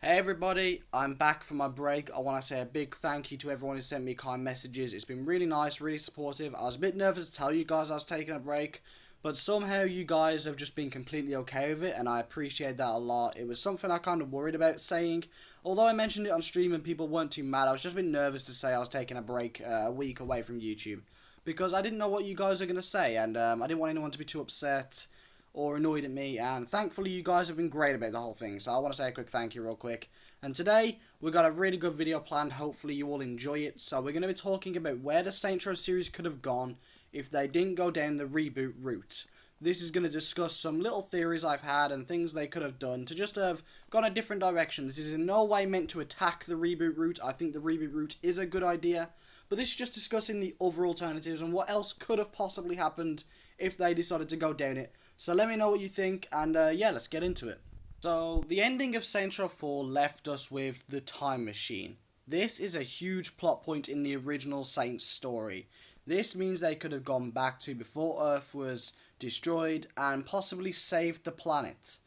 Hey everybody, I'm back from my break. I want to say a big thank you to everyone who sent me kind messages. It's been really nice, really supportive. I was a bit nervous to tell you guys I was taking a break, but somehow you guys have just been completely okay with it, and I appreciate that a lot. It was something I kind of worried about saying. Although I mentioned it on stream and people weren't too mad, I was just a bit nervous to say I was taking a break a week away from YouTube. Because I didn't know what you guys are going to say, and I didn't want anyone to be too upset or annoyed at me, and thankfully you guys have been great about the whole thing, so I want to say a quick thank you real quick. And today we've got a really good video planned. Hopefully you all enjoy it. So we're going to be talking about where the Saints Row series could have gone if they didn't go down the reboot route. This is going to discuss some little theories I've had and things they could have done to just have gone a different direction. This is in no way meant to attack the reboot route. I think the reboot route is a good idea, but this is just discussing the other alternatives and what else could have possibly happened if they decided to go down it. So let me know what you think, and yeah, let's get into it. So, the ending of Saints Row 4 left us with the Time Machine. This is a huge plot point in the original Saints story. This means they could have gone back to before Earth was destroyed and possibly saved the planet.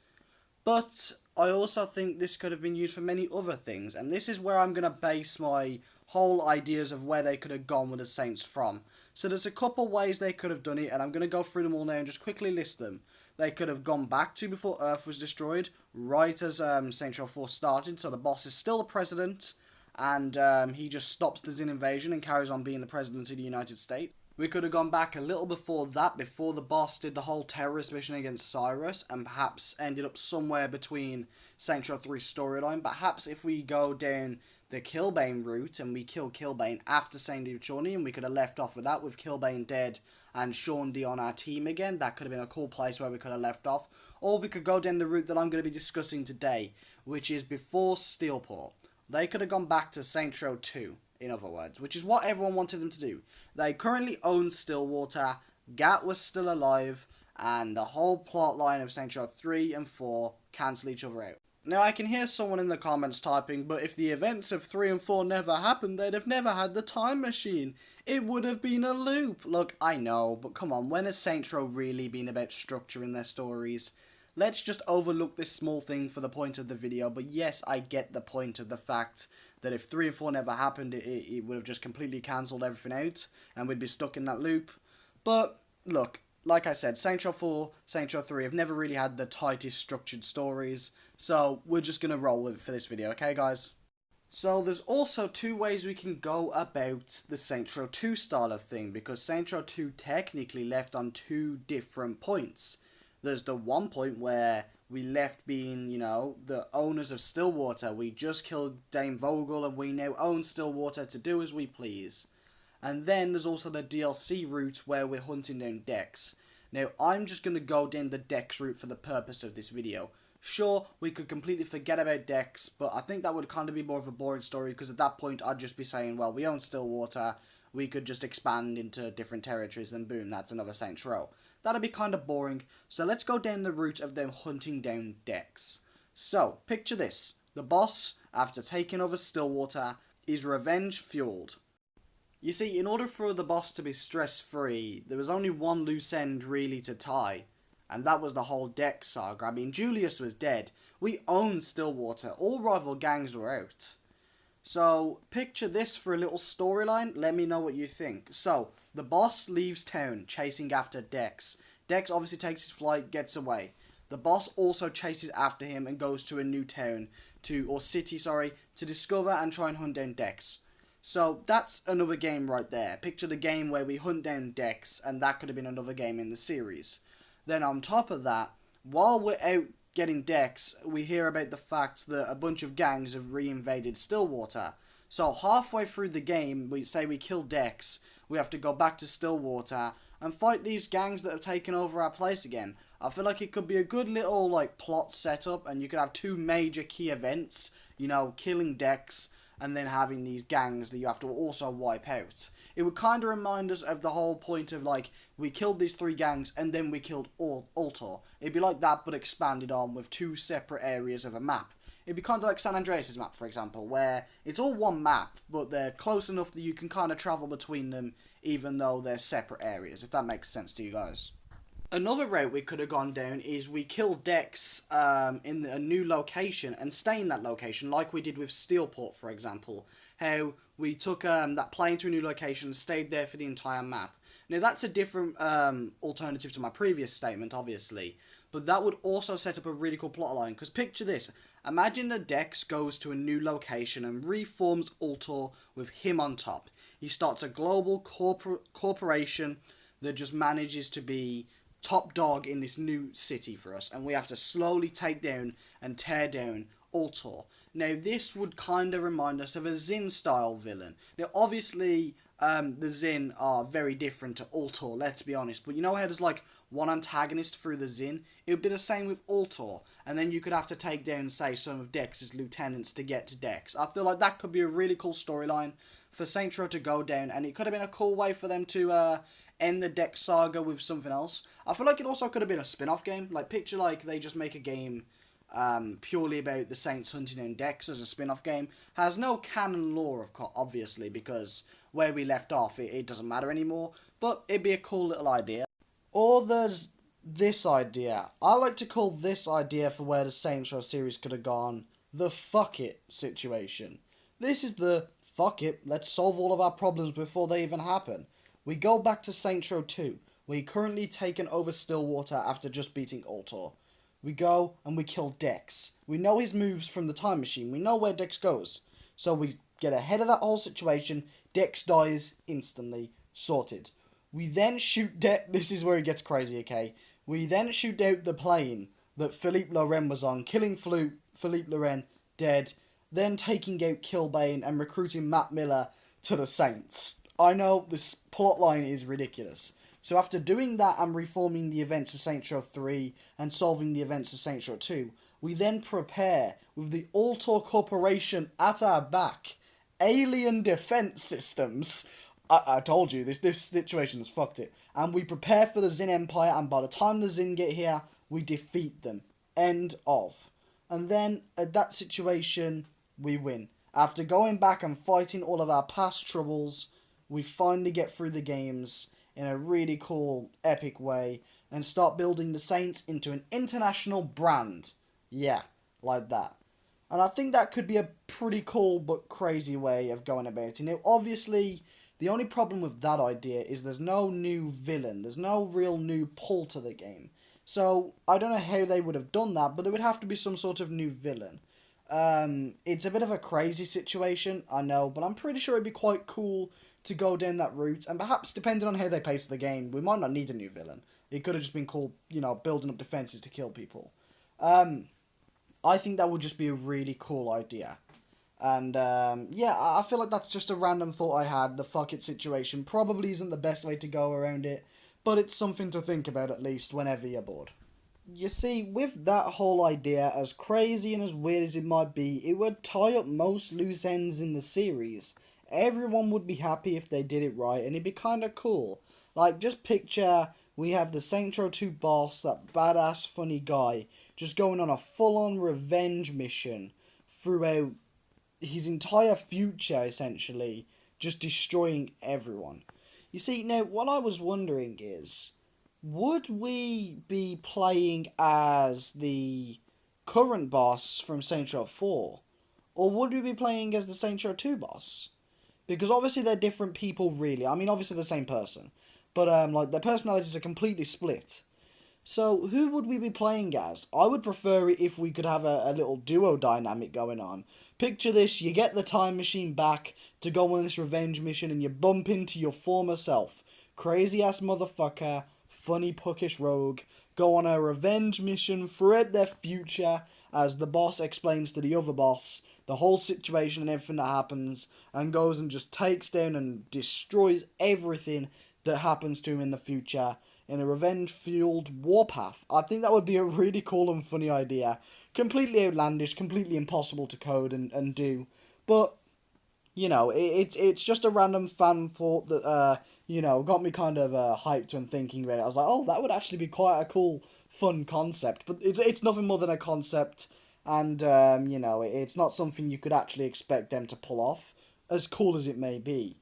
But I also think this could have been used for many other things, and this is where I'm going to base my whole ideas of where they could have gone with the Saints from. So there's a couple ways they could have done it, and I'm going to go through them all now and just quickly list them. They could have gone back to before Earth was destroyed, right as Saints Row 4 started, so the boss is still the president, and he just stops the Zin invasion and carries on being the president of the United States. We could have gone back a little before that, before the boss did the whole terrorist mission against Cyrus, and perhaps ended up somewhere between Saints Row 3's storyline. Perhaps if we go down the Killbane route and we kill Killbane after Saint Luciani, and we could have left off with that with Killbane dead and Sean D on our team again. That could have been a cool place where we could have left off. Or we could go down the route that I'm going to be discussing today, which is before Steelport. They could have gone back to Saints Row 2, in other words, which is what everyone wanted them to do. They currently own Stillwater, Gat was still alive, and the whole plot line of Saints Row 3 and 4 cancel each other out. Now, I can hear someone in the comments typing, but if the events of 3 and 4 never happened, they'd have never had the time machine. It would have been a loop. Look, I know, but come on, when has Saints Row really been about structuring their stories? Let's just overlook this small thing for the point of the video, but yes, I get the point of the fact that if 3 and 4 never happened, it would have just completely cancelled everything out, and we'd be stuck in that loop. But, look, like I said, Saints Row 4, Saints Row 3 have never really had the tightest structured stories, so we're just going to roll with it for this video, okay guys? So there's also two ways we can go about the Saints Row 2 style of thing, because Saints Row 2 technically left on two different points. There's the one point where we left being, you know, the owners of Stillwater. We just killed Dame Vogel and we now own Stillwater to do as we please. And then there's also the DLC route where we're hunting down Dex. Now, I'm just going to go down the Dex route for the purpose of this video. Sure, we could completely forget about Dex, but I think that would kind of be more of a boring story, because at that point I'd just be saying, well, we own Stillwater, we could just expand into different territories and boom, that's another Saints Row. That'd be kind of boring, so let's go down the route of them hunting down Dex. So, picture this. The boss, after taking over Stillwater, is revenge-fueled. You see, in order for the boss to be stress-free, there was only one loose end really to tie, and that was the whole Dex saga. I mean, Julius was dead. We owned Stillwater. All rival gangs were out. So, picture this for a little storyline. Let me know what you think. So, the boss leaves town, chasing after Dex. Dex obviously takes his flight, gets away. The boss also chases after him and goes to a new town, or city, to discover and try and hunt down Dex. So, that's another game right there. Picture the game where we hunt down Dex, and that could have been another game in the series. Then on top of that, while we're out getting Dex, we hear about the fact that a bunch of gangs have reinvaded Stillwater. So halfway through the game, we say we kill Dex, we have to go back to Stillwater and fight these gangs that have taken over our place again. I feel like it could be a good little plot setup, and you could have two major key events, you know, killing Dex and then having these gangs that you have to also wipe out. It would kind of remind us of the whole point of, we killed these three gangs and then we killed Ultor. It'd be like that, but expanded on with two separate areas of a map. It'd be kind of like San Andreas' map, for example, where it's all one map, but they're close enough that you can kind of travel between them, even though they're separate areas, if that makes sense to you guys. Another route we could have gone down is we kill Dex in a new location and stay in that location, like we did with Steelport, for example. How we took that plane to a new location and stayed there for the entire map. Now, that's a different alternative to my previous statement, obviously. But that would also set up a really cool plotline. Because picture this. Imagine that Dex goes to a new location and reforms Ultor with him on top. He starts a global corporation that just manages to be top dog in this new city for us. And we have to slowly take down and tear down Ultor. Now, this would kind of remind us of a Xin-style villain. Now, obviously, the Xin are very different to Ultor, let's be honest. But you know how there's like one antagonist through the Xin? It would be the same with Ultor. And then you could have to take down, say, some of Dex's lieutenants to get to Dex. I feel like that could be a really cool storyline for Saints Row to go down. And it could have been a cool way for them to end the Dex saga with something else. I feel like it also could have been a spin-off game. Like, picture like they just make a game purely about the Saints hunting down Dex as a spin-off game. Has no canon lore, obviously, because where we left off, it doesn't matter anymore. But it'd be a cool little idea. Or there's this idea. I like to call this idea for where the Saints Row series could have gone the fuck it situation. This is the fuck it, let's solve all of our problems before they even happen. We go back to Saints Row 2. We're currently taken over Stillwater after just beating Ultor. We go and we kill Dex. We know his moves from the time machine. We know where Dex goes. So we get ahead of that whole situation. Dex dies instantly. Sorted. We then shoot This is where it gets crazy, okay? We then shoot out the plane that Philippe Loren was on, killing Philippe Loren, dead, then taking out Killbane and recruiting Matt Miller to the Saints. I know this plotline is ridiculous. So after doing that and reforming the events of Saints Row 3 and solving the events of Saints Row 2, we then prepare with the Ultor Corporation at our back. Alien defense systems. I told you, this situation has fucked it. And we prepare for the Xin Empire, and by the time the Xin get here, we defeat them. End of. And then, at that situation, we win. After going back and fighting all of our past troubles, we finally get through the games in a really cool, epic way, and start building the Saints into an international brand. Yeah, like that. And I think that could be a pretty cool but crazy way of going about it. Now, obviously, the only problem with that idea is there's no new villain. There's no real new pull to the game. So, I don't know how they would have done that, but there would have to be some sort of new villain. It's a bit of a crazy situation, I know, but I'm pretty sure it'd be quite cool to go down that route, and perhaps, depending on how they pace the game, we might not need a new villain. It could have just been cool, building up defenses to kill people. I think that would just be a really cool idea. And, yeah, I feel like that's just a random thought I had. The fuck it situation probably isn't the best way to go around it, but it's something to think about at least whenever you're bored. You see, with that whole idea, as crazy and as weird as it might be, it would tie up most loose ends in the series. Everyone would be happy if they did it right, and it'd be kinda cool. Like, just picture, we have the Saints Row 2 boss, that badass funny guy, just going on a full-on revenge mission throughout his entire future, essentially, just destroying everyone. You see, now, what I was wondering is, would we be playing as the current boss from Saints Row 4? Or would we be playing as the Saints Row 2 boss? Because obviously they're different people, really. I mean, obviously the same person. But, like, their personalities are completely split. So, who would we be playing as? I would prefer it if we could have a little duo dynamic going on. Picture this, you get the time machine back to go on this revenge mission and you bump into your former self. Crazy-ass motherfucker, funny puckish rogue, go on a revenge mission throughout their future as the boss explains to the other boss the whole situation and everything that happens, and goes and just takes down and destroys everything that happens to him in the future in a revenge-fueled warpath. I think that would be a really cool and funny idea. Completely outlandish, completely impossible to code and do. But, it's just a random fan thought that, got me kind of hyped when thinking about it. I was like, oh, that would actually be quite a cool, fun concept. But it's nothing more than a concept. And, it's not something you could actually expect them to pull off, as cool as it may be.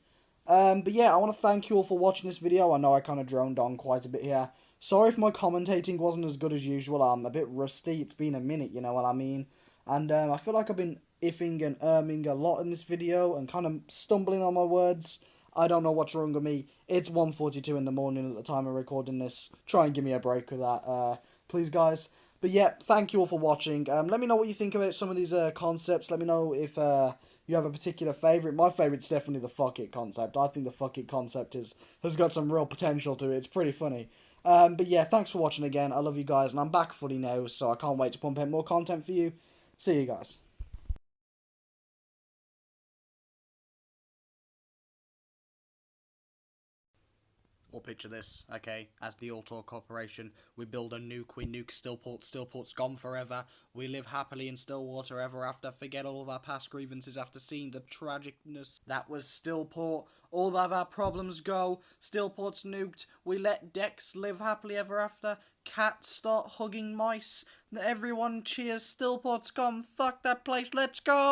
But yeah, I want to thank you all for watching this video. I know I kind of droned on quite a bit here. Sorry if my commentating wasn't as good as usual. I'm a bit rusty. It's been a minute, you know what I mean? And I feel like I've been iffing and erming a lot in this video and kind of stumbling on my words. I don't know what's wrong with me. It's 1:42 in the morning at the time of recording this. Try and give me a break with that, please, guys. But yeah, thank you all for watching. Let me know what you think about some of these concepts. Let me know if you have a particular favourite. My favourite's definitely the fuck it concept. I think the fuck it concept has got some real potential to it. It's pretty funny. But yeah, thanks for watching again. I love you guys, and I'm back fully now, so I can't wait to pump out more content for you. See you guys. Or picture this, okay, as the Altor Corporation, we build a nuke, we nuke Stillport, Stillport's gone forever, we live happily in Stillwater ever after, forget all of our past grievances after seeing the tragicness that was Stillport, all of our problems go, Stillport's nuked, we let Dex live happily ever after, cats start hugging mice, everyone cheers, Stillport's gone, fuck that place, let's go!